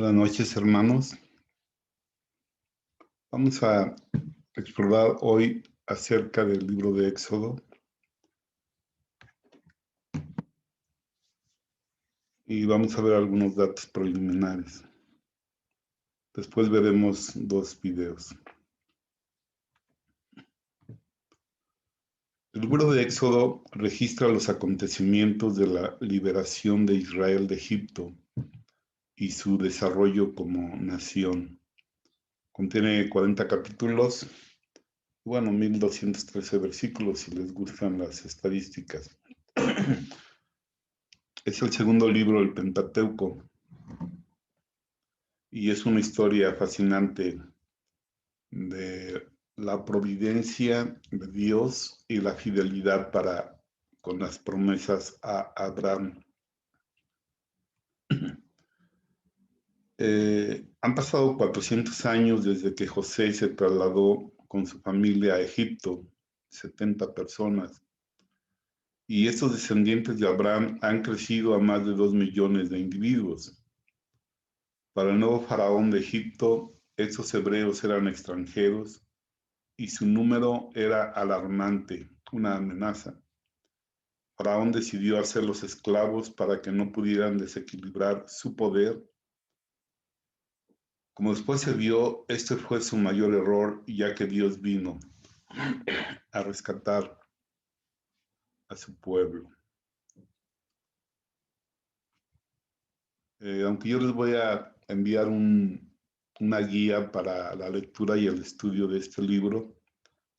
Buenas noches, hermanos. Vamos a explorar hoy acerca del libro de Éxodo. Y vamos a ver algunos datos preliminares. Después veremos dos videos. El libro de Éxodo registra los acontecimientos de la liberación de Israel de Egipto y su desarrollo como nación. Contiene 40 capítulos, 1213 versículos si les gustan las estadísticas. Es el segundo libro del Pentateuco y es una historia fascinante de la providencia de Dios y la fidelidad con las promesas a Abraham. Han pasado 400 años desde que José se trasladó con su familia a Egipto, 70 personas, y estos descendientes de Abraham han crecido a más de 2 millones de individuos. Para el nuevo faraón de Egipto, estos hebreos eran extranjeros y su número era alarmante, una amenaza. Faraón decidió hacerlos esclavos para que no pudieran desequilibrar su poder. Como después se vio, este fue su mayor error, ya que Dios vino a rescatar a su pueblo. Aunque yo les voy a enviar una guía para la lectura y el estudio de este libro,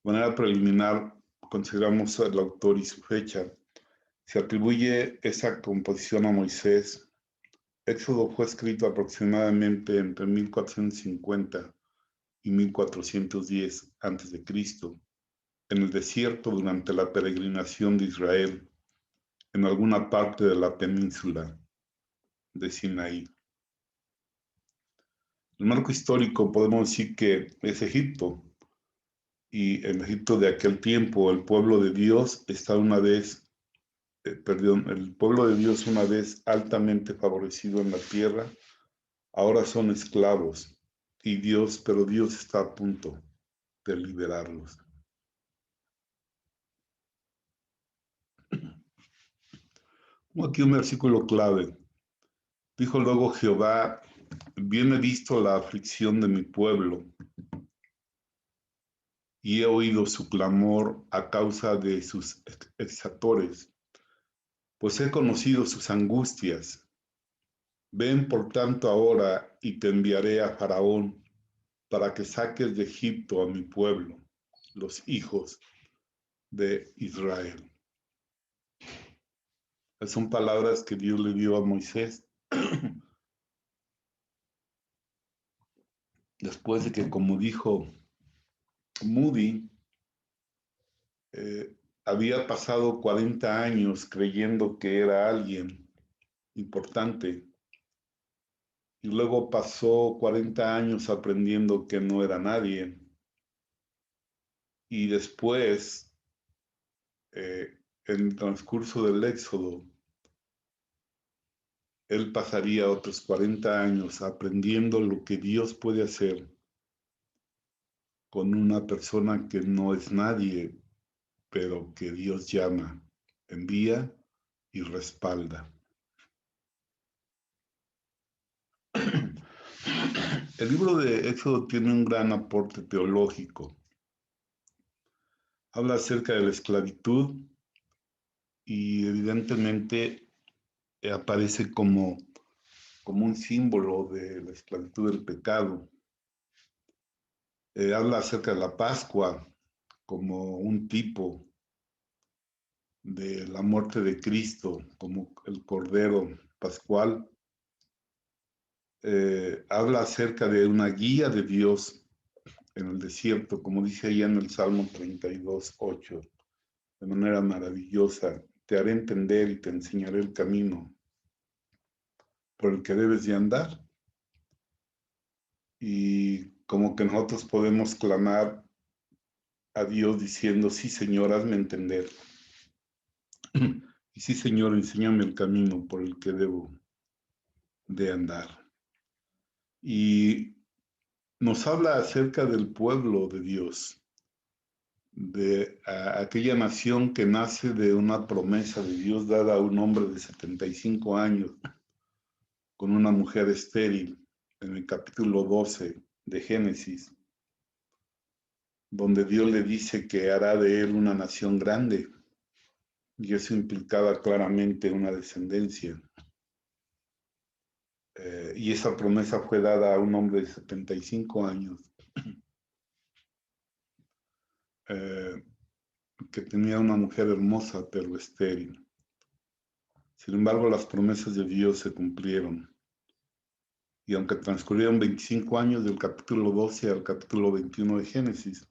de manera preliminar consideramos el autor y su fecha. Se atribuye esa composición a Moisés. Éxodo fue escrito aproximadamente entre 1450 y 1410 a.C., en el desierto durante la peregrinación de Israel, en alguna parte de la península de Sinaí. El marco histórico podemos decir que es Egipto, y en Egipto de aquel tiempo el pueblo de Dios está el pueblo de Dios una vez altamente favorecido en la tierra, ahora son esclavos, pero Dios está a punto de liberarlos. Aquí un versículo clave. Dijo luego Jehová: bien he visto la aflicción de mi pueblo, y he oído su clamor a causa de sus exactores, pues he conocido sus angustias. Ven por tanto ahora y te enviaré a Faraón para que saques de Egipto a mi pueblo, los hijos de Israel. Son palabras que Dios le dio a Moisés después de que, como dijo Moody, había pasado 40 años creyendo que era alguien importante y luego pasó 40 años aprendiendo que no era nadie, y después, en el transcurso del Éxodo, él pasaría otros 40 años aprendiendo lo que Dios puede hacer con una persona que no es nadie, pero que Dios llama, envía y respalda. El libro de Éxodo tiene un gran aporte teológico. Habla acerca de la esclavitud y evidentemente aparece como un símbolo de la esclavitud del pecado. Habla acerca de la Pascua como un tipo de la muerte de Cristo, como el Cordero Pascual. Habla acerca de una guía de Dios en el desierto, como dice ahí en el Salmo 32:8, de manera maravillosa: te haré entender y te enseñaré el camino por el que debes de andar. Y como que nosotros podemos clamar a Dios diciendo: sí, Señor, hazme entender. Y sí, Señor, enséñame el camino por el que debo de andar. Y nos habla acerca del pueblo de Dios, de aquella nación que nace de una promesa de Dios dada a un hombre de 75 años con una mujer estéril, en el capítulo 12 de Génesis, donde Dios le dice que hará de él una nación grande, y eso implicaba claramente una descendencia. Y esa promesa fue dada a un hombre de 75 años, que tenía una mujer hermosa pero estéril. Sin embargo, las promesas de Dios se cumplieron. Y aunque transcurrieron 25 años del capítulo 12 al capítulo 21 de Génesis,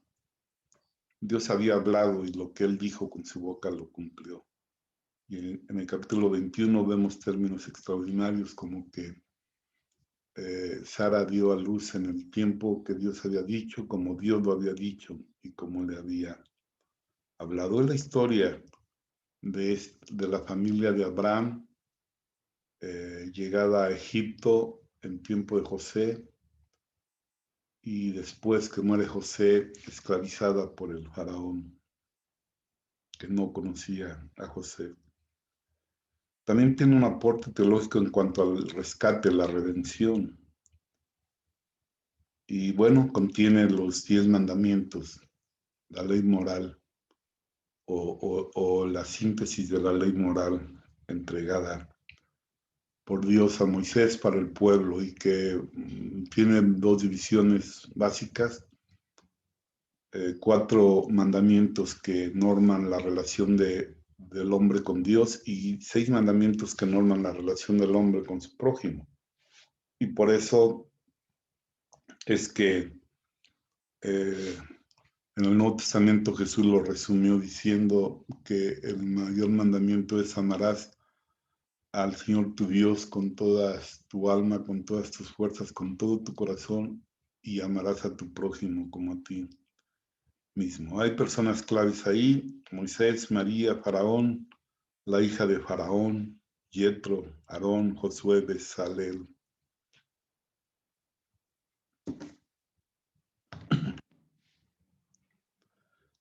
Dios había hablado y lo que él dijo con su boca lo cumplió. Y en el capítulo 21 vemos términos extraordinarios como que Sara dio a luz en el tiempo que Dios había dicho, como Dios lo había dicho y como le había hablado. Es la historia de la familia de Abraham, llegada a Egipto en tiempo de José, y después que muere José, esclavizada por el faraón, que no conocía a José. También tiene un aporte teológico en cuanto al rescate, la redención. Y bueno, contiene los 10 mandamientos, la ley moral, o la síntesis de la ley moral entregada por Dios a Moisés para el pueblo, y que tiene dos divisiones básicas, 4 mandamientos que norman la relación del hombre con Dios y 6 mandamientos que norman la relación del hombre con su prójimo. Y por eso es que en el Nuevo Testamento Jesús lo resumió diciendo que el mayor mandamiento es: amarás al Señor tu Dios con toda tu alma, con todas tus fuerzas, con todo tu corazón, y amarás a tu prójimo como a ti mismo. Hay personas claves ahí: Moisés, María, Faraón, la hija de Faraón, Yetro, Aarón, Josué, Bezalel.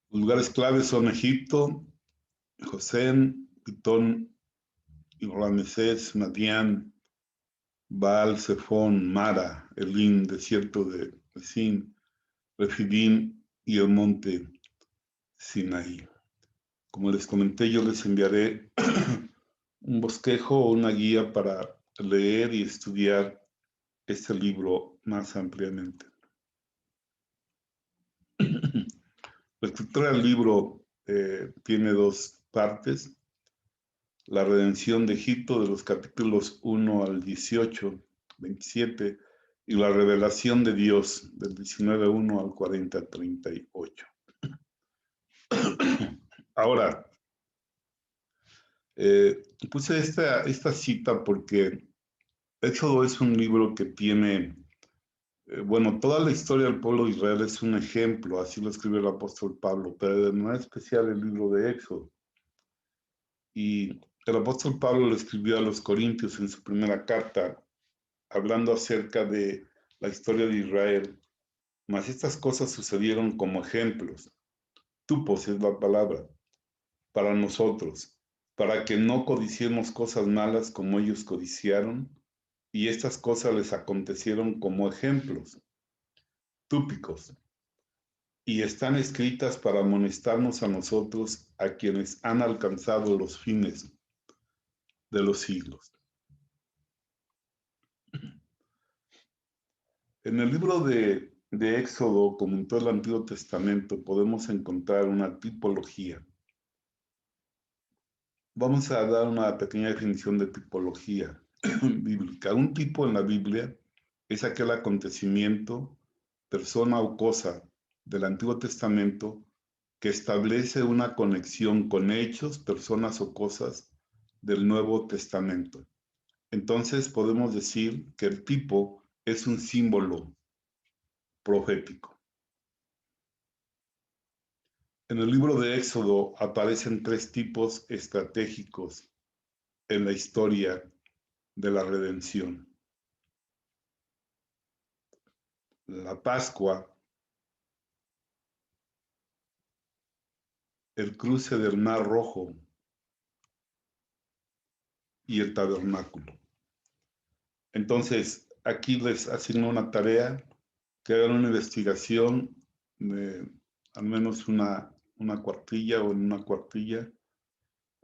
Los lugares claves son Egipto, Gosén, Pitón y Ramesés, Madián, Baal, Zephón, Mara, Elim, desierto de Sin, Refidim y el monte Sinaí. Como les comenté, yo les enviaré un bosquejo o una guía para leer y estudiar este libro más ampliamente. La estructura del libro tiene 2 partes: la redención de Egipto, de los capítulos 1 al 18, 27, y la revelación de Dios, del 19:1 al 40:38. Ahora, puse esta cita porque Éxodo es un libro que tiene, bueno, toda la historia del pueblo de Israel es un ejemplo, así lo escribió el apóstol Pablo, pero de manera especial el libro de Éxodo. Y el apóstol Pablo lo escribió a los Corintios en su primera carta, hablando acerca de la historia de Israel. Mas estas cosas sucedieron como ejemplos, tupos es la palabra, para nosotros, para que no codiciemos cosas malas como ellos codiciaron, y estas cosas les acontecieron como ejemplos, túpicos, y están escritas para amonestarnos a nosotros, a quienes han alcanzado los fines de los siglos. En el libro de Éxodo, como en todo el Antiguo Testamento, podemos encontrar una tipología. Vamos a dar una pequeña definición de tipología bíblica. Un tipo en la Biblia es aquel acontecimiento, persona o cosa del Antiguo Testamento que establece una conexión con hechos, personas o cosas del Nuevo Testamento. Entonces podemos decir que el tipo es un símbolo profético. En el libro de Éxodo aparecen 3 tipos estratégicos en la historia de la redención. la Pascua, el cruce del Mar Rojo y el tabernáculo. Entonces, aquí les asigno una tarea, que hagan una investigación de al menos una cuartilla o en una cuartilla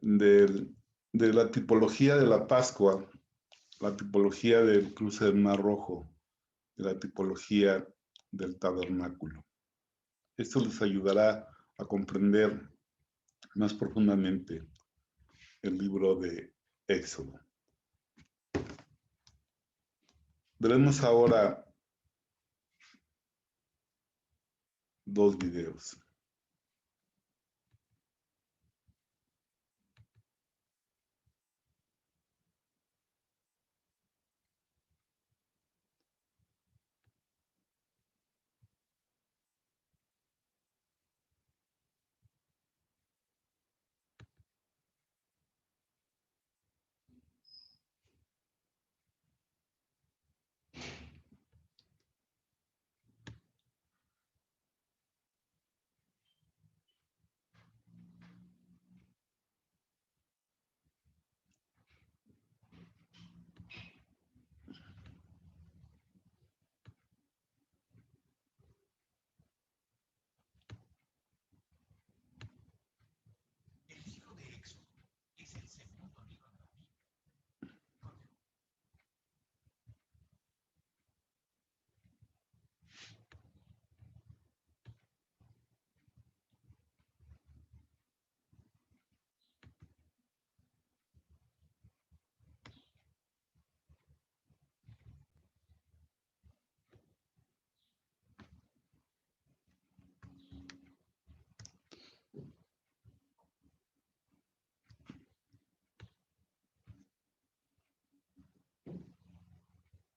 de la tipología de la Pascua, la tipología del cruce del Mar Rojo, de la tipología del tabernáculo. Esto les ayudará a comprender más profundamente el libro de Éxodo. Veremos ahora dos videos.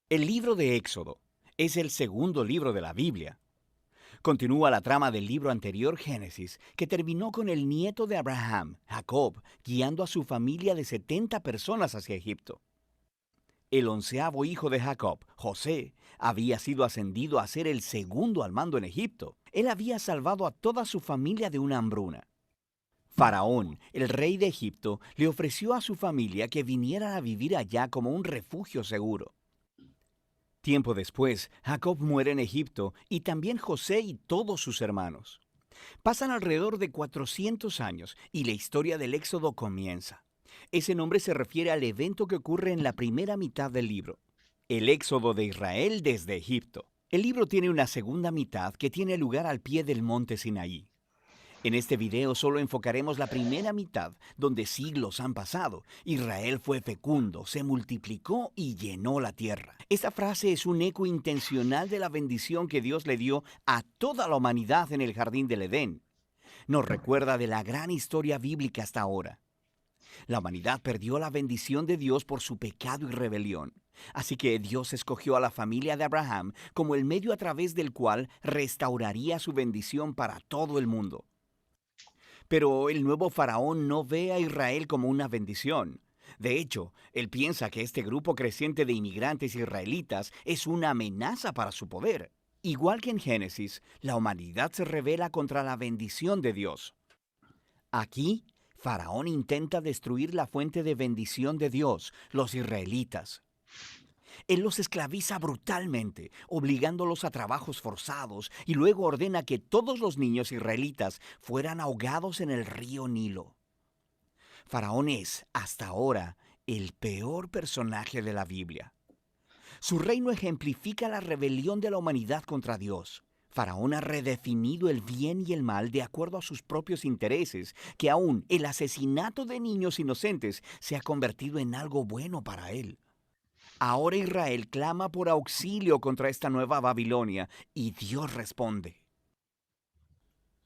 El libro de Éxodo es el segundo libro de la Biblia. Continúa la trama del libro anterior, Génesis, que terminó con el nieto de Abraham, Jacob, guiando a su familia de 70 personas hacia Egipto. El 11º hijo de Jacob, José, había sido ascendido a ser el segundo al mando en Egipto. Él había salvado a toda su familia de una hambruna. Faraón, el rey de Egipto, le ofreció a su familia que vinieran a vivir allá como un refugio seguro. Tiempo después, Jacob muere en Egipto y también José y todos sus hermanos. Pasan alrededor de 400 años y la historia del Éxodo comienza. Ese nombre se refiere al evento que ocurre en la primera mitad del libro, el Éxodo de Israel desde Egipto. El libro tiene una segunda mitad que tiene lugar al pie del monte Sinaí. En este video solo enfocaremos la primera mitad, donde siglos han pasado. Israel fue fecundo, se multiplicó y llenó la tierra. Esta frase es un eco intencional de la bendición que Dios le dio a toda la humanidad en el jardín del Edén. Nos recuerda de la gran historia bíblica hasta ahora. La humanidad perdió la bendición de Dios por su pecado y rebelión. Así que Dios escogió a la familia de Abraham como el medio a través del cual restauraría su bendición para todo el mundo. Pero el nuevo faraón no ve a Israel como una bendición. De hecho, él piensa que este grupo creciente de inmigrantes israelitas es una amenaza para su poder. Igual que en Génesis, la humanidad se rebela contra la bendición de Dios. Aquí, Faraón intenta destruir la fuente de bendición de Dios, los israelitas. Él los esclaviza brutalmente, obligándolos a trabajos forzados, y luego ordena que todos los niños israelitas fueran ahogados en el río Nilo. Faraón es, hasta ahora, el peor personaje de la Biblia. Su reino ejemplifica la rebelión de la humanidad contra Dios. Faraón ha redefinido el bien y el mal de acuerdo a sus propios intereses, que aún el asesinato de niños inocentes se ha convertido en algo bueno para él. Ahora Israel clama por auxilio contra esta nueva Babilonia y Dios responde.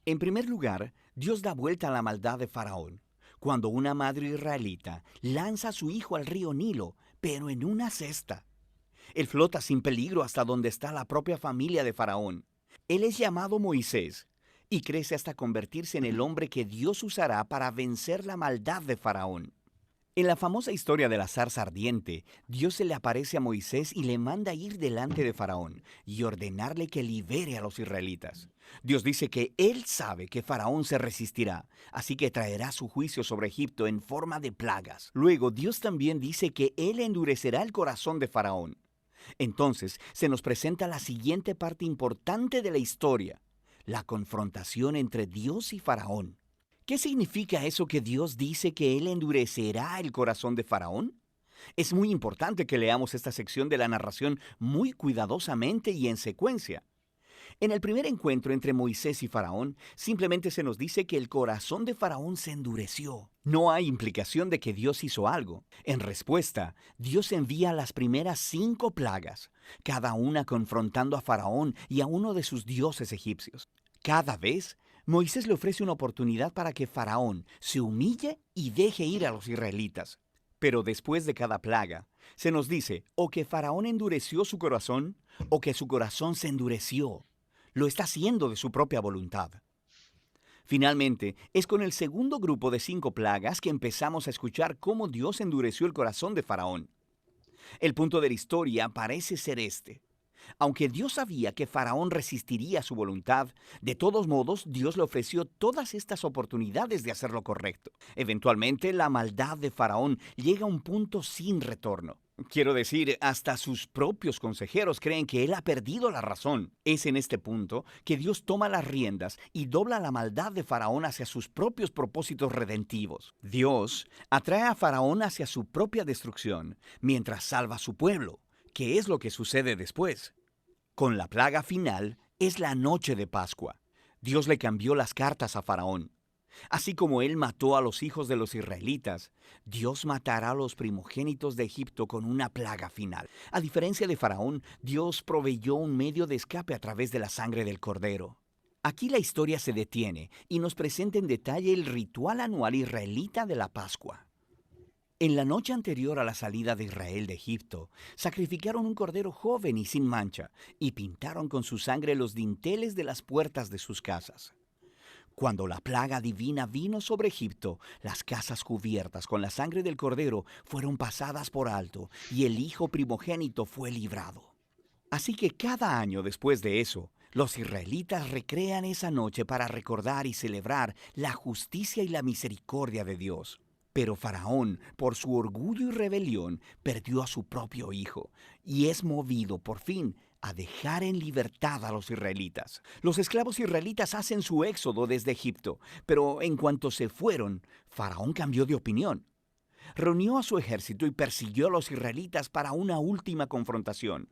En primer lugar, Dios da vuelta a la maldad de Faraón, cuando una madre israelita lanza a su hijo al río Nilo, pero en una cesta. Él flota sin peligro hasta donde está la propia familia de Faraón. Él es llamado Moisés y crece hasta convertirse en el hombre que Dios usará para vencer la maldad de Faraón. En la famosa historia de la zarza ardiente, Dios se le aparece a Moisés y le manda ir delante de Faraón y ordenarle que libere a los israelitas. Dios dice que él sabe que Faraón se resistirá, así que traerá su juicio sobre Egipto en forma de plagas. Luego, Dios también dice que él endurecerá el corazón de Faraón. Entonces, se nos presenta la siguiente parte importante de la historia, la confrontación entre Dios y Faraón. ¿Qué significa eso que Dios dice que Él endurecerá el corazón de Faraón? Es muy importante que leamos esta sección de la narración muy cuidadosamente y en secuencia. En el primer encuentro entre Moisés y Faraón, simplemente se nos dice que el corazón de Faraón se endureció. No hay implicación de que Dios hizo algo. En respuesta, Dios envía las primeras 5 plagas, cada una confrontando a Faraón y a uno de sus dioses egipcios. Cada vez, Moisés le ofrece una oportunidad para que Faraón se humille y deje ir a los israelitas. Pero después de cada plaga, se nos dice o que Faraón endureció su corazón o que su corazón se endureció. Lo está haciendo de su propia voluntad. Finalmente, es con el segundo grupo de 5 plagas que empezamos a escuchar cómo Dios endureció el corazón de Faraón. El punto de la historia parece ser este. Aunque Dios sabía que Faraón resistiría su voluntad, de todos modos Dios le ofreció todas estas oportunidades de hacer lo correcto. Eventualmente la maldad de Faraón llega a un punto sin retorno. Quiero decir, hasta sus propios consejeros creen que él ha perdido la razón. Es en este punto que Dios toma las riendas y dobla la maldad de Faraón hacia sus propios propósitos redentivos. Dios atrae a Faraón hacia su propia destrucción mientras salva a su pueblo. ¿Qué es lo que sucede después? Con la plaga final es la noche de Pascua. Dios le cambió las cartas a Faraón. Así como él mató a los hijos de los israelitas, Dios matará a los primogénitos de Egipto con una plaga final. A diferencia de Faraón, Dios proveyó un medio de escape a través de la sangre del cordero. Aquí la historia se detiene y nos presenta en detalle el ritual anual israelita de la Pascua. En la noche anterior a la salida de Israel de Egipto, sacrificaron un cordero joven y sin mancha, y pintaron con su sangre los dinteles de las puertas de sus casas. Cuando la plaga divina vino sobre Egipto, las casas cubiertas con la sangre del cordero fueron pasadas por alto, y el hijo primogénito fue librado. Así que cada año después de eso, los israelitas recrean esa noche para recordar y celebrar la justicia y la misericordia de Dios. Pero Faraón, por su orgullo y rebelión, perdió a su propio hijo y es movido por fin a dejar en libertad a los israelitas. Los esclavos israelitas hacen su éxodo desde Egipto, pero en cuanto se fueron, Faraón cambió de opinión. Reunió a su ejército y persiguió a los israelitas para una última confrontación.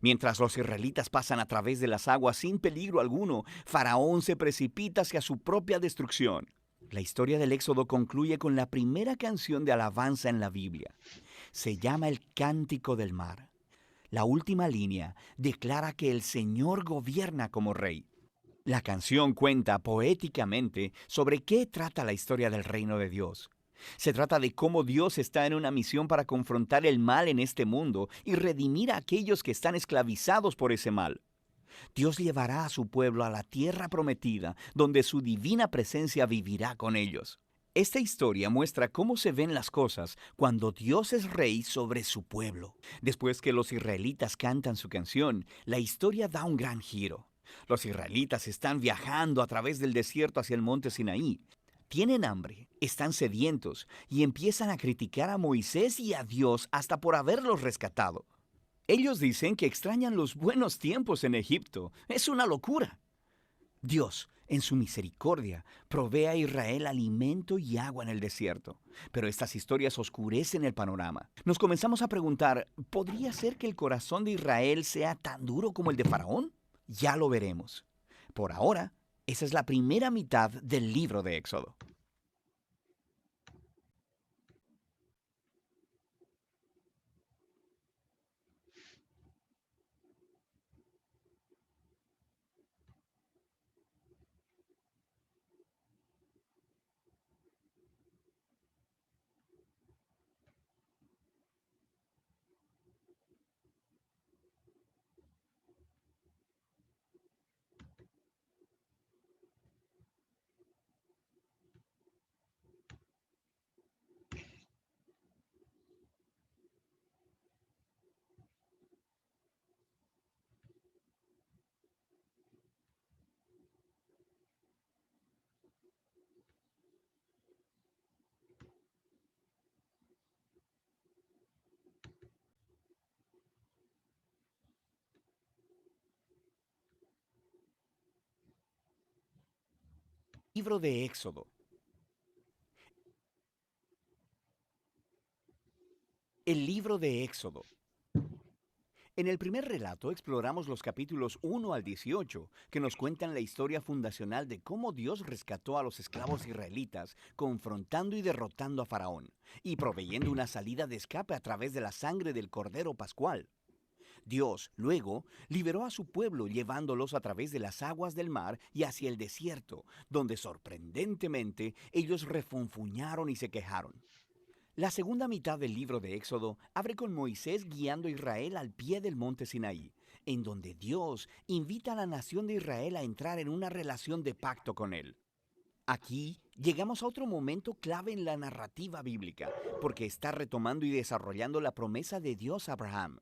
Mientras los israelitas pasan a través de las aguas sin peligro alguno, Faraón se precipita hacia su propia destrucción. La historia del Éxodo concluye con la primera canción de alabanza en la Biblia. Se llama el Cántico del Mar. La última línea declara que el Señor gobierna como rey. La canción cuenta poéticamente sobre qué trata la historia del reino de Dios. Se trata de cómo Dios está en una misión para confrontar el mal en este mundo y redimir a aquellos que están esclavizados por ese mal. Dios llevará a su pueblo a la tierra prometida, donde su divina presencia vivirá con ellos. Esta historia muestra cómo se ven las cosas cuando Dios es rey sobre su pueblo. Después que los israelitas cantan su canción, la historia da un gran giro. Los israelitas están viajando a través del desierto hacia el monte Sinaí. Tienen hambre, están sedientos y empiezan a criticar a Moisés y a Dios hasta por haberlos rescatado. Ellos dicen que extrañan los buenos tiempos en Egipto. Es una locura. Dios, en su misericordia, provee a Israel alimento y agua en el desierto. Pero estas historias oscurecen el panorama. Nos comenzamos a preguntar, ¿podría ser que el corazón de Israel sea tan duro como el de Faraón? Ya lo veremos. Por ahora, esa es la primera mitad del libro de Éxodo. Libro de Éxodo. El libro de Éxodo. En el primer relato exploramos los capítulos 1 al 18, que nos cuentan la historia fundacional de cómo Dios rescató a los esclavos israelitas, confrontando y derrotando a Faraón, y proveyendo una salida de escape a través de la sangre del Cordero Pascual. Dios, luego, liberó a su pueblo llevándolos a través de las aguas del mar y hacia el desierto, donde sorprendentemente ellos refunfuñaron y se quejaron. La segunda mitad del libro de Éxodo abre con Moisés guiando a Israel al pie del monte Sinaí, en donde Dios invita a la nación de Israel a entrar en una relación de pacto con él. Aquí llegamos a otro momento clave en la narrativa bíblica, porque está retomando y desarrollando la promesa de Dios a Abraham.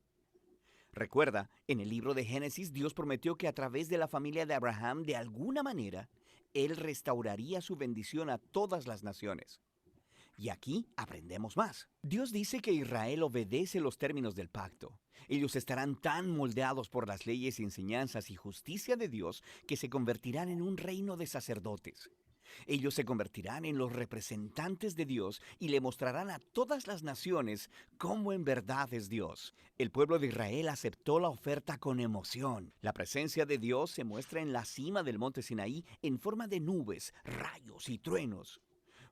Recuerda, en el libro de Génesis Dios prometió que a través de la familia de Abraham, de alguna manera, Él restauraría su bendición a todas las naciones. Y aquí aprendemos más. Dios dice que Israel obedece los términos del pacto. Ellos estarán tan moldeados por las leyes, enseñanzas y justicia de Dios que se convertirán en un reino de sacerdotes. Ellos se convertirán en los representantes de Dios y le mostrarán a todas las naciones cómo en verdad es Dios. El pueblo de Israel aceptó la oferta con emoción. La presencia de Dios se muestra en la cima del monte Sinaí en forma de nubes, rayos y truenos.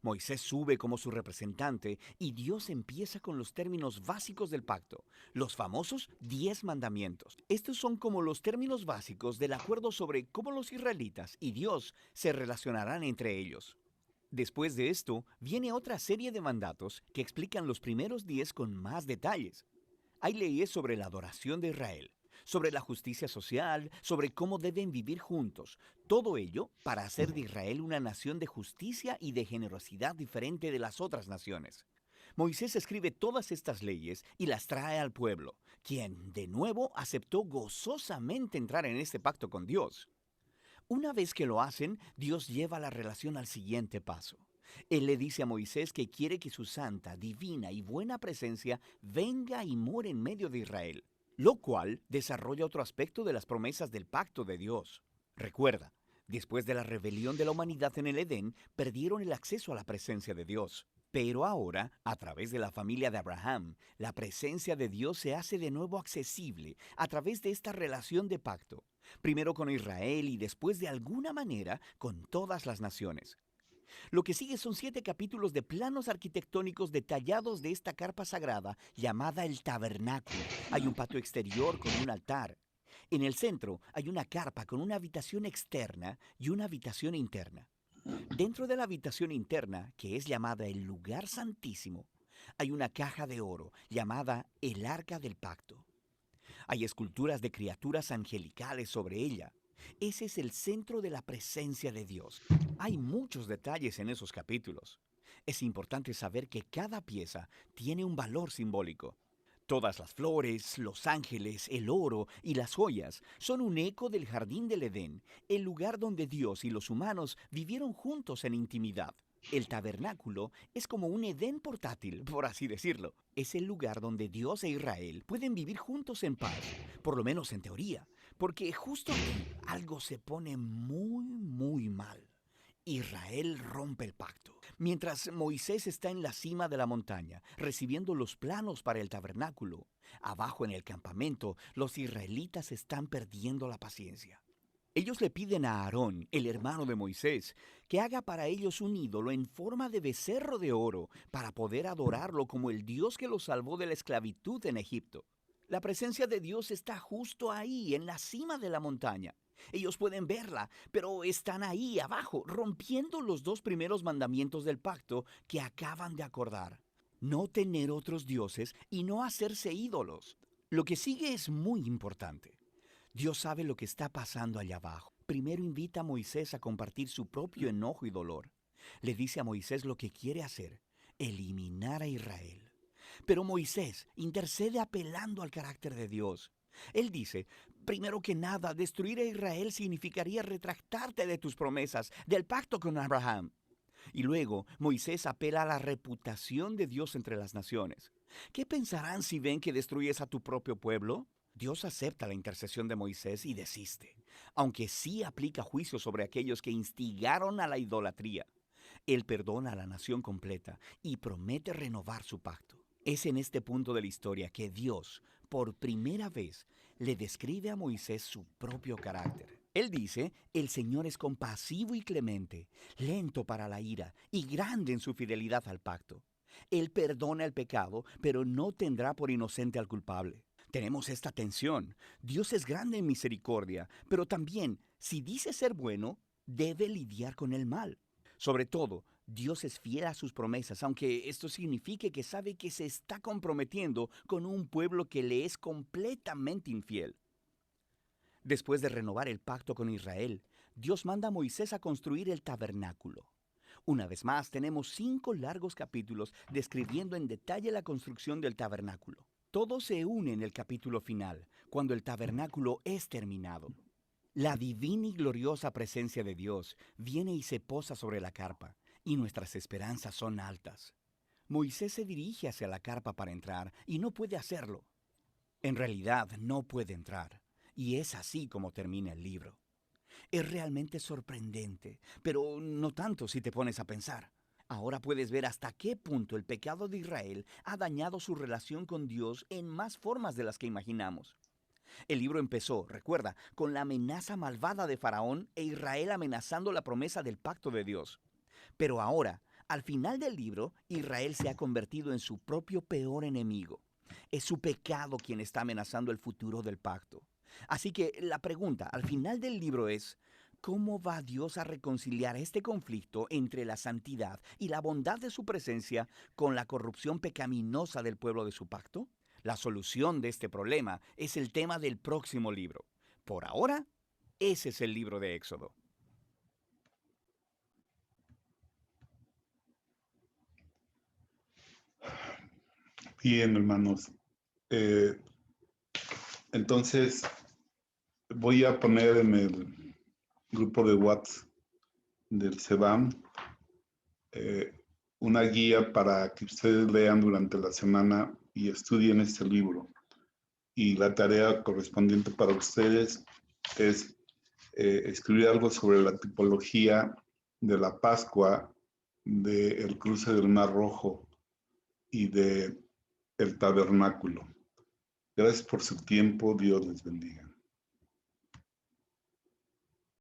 Moisés sube como su representante y Dios empieza con los términos básicos del pacto, los famosos 10 mandamientos. Estos son como los términos básicos del acuerdo sobre cómo los israelitas y Dios se relacionarán entre ellos. Después de esto, viene otra serie de mandatos que explican los primeros 10 con más detalles. Hay leyes sobre la adoración de Israel, sobre la justicia social, sobre cómo deben vivir juntos. Todo ello para hacer de Israel una nación de justicia y de generosidad diferente de las otras naciones. Moisés escribe todas estas leyes y las trae al pueblo, quien, de nuevo, aceptó gozosamente entrar en este pacto con Dios. Una vez que lo hacen, Dios lleva la relación al siguiente paso. Él le dice a Moisés que quiere que su santa, divina y buena presencia venga y more en medio de Israel, lo cual desarrolla otro aspecto de las promesas del pacto de Dios. Recuerda, después de la rebelión de la humanidad en el Edén, perdieron el acceso a la presencia de Dios. Pero ahora, a través de la familia de Abraham, la presencia de Dios se hace de nuevo accesible a través de esta relación de pacto, primero con Israel y después de alguna manera con todas las naciones. Lo que sigue son 7 capítulos de planos arquitectónicos detallados de esta carpa sagrada llamada el tabernáculo. Hay un patio exterior con un altar. En el centro hay una carpa con una habitación externa y una habitación interna. Dentro de la habitación interna, que es llamada el lugar santísimo, hay una caja de oro llamada el Arca del Pacto. Hay esculturas de criaturas angelicales sobre ella. Ese es el centro de la presencia de Dios. Hay muchos detalles en esos capítulos. Es importante saber que cada pieza tiene un valor simbólico. Todas las flores, los ángeles, el oro y las joyas son un eco del jardín del Edén, el lugar donde Dios y los humanos vivieron juntos en intimidad. El tabernáculo es como un Edén portátil, por así decirlo. Es el lugar donde Dios e Israel pueden vivir juntos en paz, por lo menos en teoría, porque justo aquí algo se pone muy mal. Israel rompe el pacto. Mientras Moisés está en la cima de la montaña, recibiendo los planos para el tabernáculo, abajo en el campamento, los israelitas están perdiendo la paciencia. Ellos le piden a Aarón, el hermano de Moisés, que haga para ellos un ídolo en forma de becerro de oro para poder adorarlo como el Dios que los salvó de la esclavitud en Egipto. La presencia de Dios está justo ahí, en la cima de la montaña. Ellos pueden verla, pero están ahí abajo, rompiendo los 2 primeros mandamientos del pacto que acaban de acordar. No tener otros dioses y no hacerse ídolos. Lo que sigue es muy importante. Dios sabe lo que está pasando allá abajo. Primero invita a Moisés a compartir su propio enojo y dolor. Le dice a Moisés lo que quiere hacer, eliminar a Israel. Pero Moisés intercede apelando al carácter de Dios. Él dice, primero que nada, destruir a Israel significaría retractarte de tus promesas, del pacto con Abraham. Y luego Moisés apela a la reputación de Dios entre las naciones. ¿Qué pensarán si ven que destruyes a tu propio pueblo? Dios acepta la intercesión de Moisés y desiste, aunque sí aplica juicio sobre aquellos que instigaron a la idolatría. Él perdona a la nación completa y promete renovar su pacto. Es en este punto de la historia que Dios, por primera vez, le describe a Moisés su propio carácter. Él dice, el Señor es compasivo y clemente, lento para la ira y grande en su fidelidad al pacto. Él perdona el pecado, pero no tendrá por inocente al culpable. Tenemos esta tensión. Dios es grande en misericordia, pero también, si dice ser bueno, debe lidiar con el mal. Sobre todo, Dios es fiel a sus promesas, aunque esto signifique que sabe que se está comprometiendo con un pueblo que le es completamente infiel. Después de renovar el pacto con Israel, Dios manda a Moisés a construir el tabernáculo. Una vez más, tenemos 5 largos capítulos describiendo en detalle la construcción del tabernáculo. Todo se une en el capítulo final, cuando el tabernáculo es terminado. La divina y gloriosa presencia de Dios viene y se posa sobre la carpa, y nuestras esperanzas son altas. Moisés se dirige hacia la carpa para entrar y no puede hacerlo. En realidad no puede entrar, y es así como termina el libro. Es realmente sorprendente, pero no tanto si te pones a pensar. Ahora puedes ver hasta qué punto el pecado de Israel ha dañado su relación con Dios en más formas de las que imaginamos. El libro empezó, recuerda, con la amenaza malvada de Faraón e Israel amenazando la promesa del pacto de Dios. Pero ahora, al final del libro, Israel se ha convertido en su propio peor enemigo. Es su pecado quien está amenazando el futuro del pacto. Así que la pregunta al final del libro es, ¿cómo va Dios a reconciliar este conflicto entre la santidad y la bondad de su presencia con la corrupción pecaminosa del pueblo de su pacto? La solución de este problema es el tema del próximo libro. Por ahora, ese es el libro de Éxodo. Bien, hermanos. Eh, entonces, voy a poner en el grupo de WhatsApp del CEBAM una guía para que ustedes lean durante la semana y estudien este libro. Y la tarea correspondiente para ustedes es escribir algo sobre la tipología de la Pascua, del cruce del Mar Rojo y de el tabernáculo. Gracias por su tiempo. Dios les bendiga.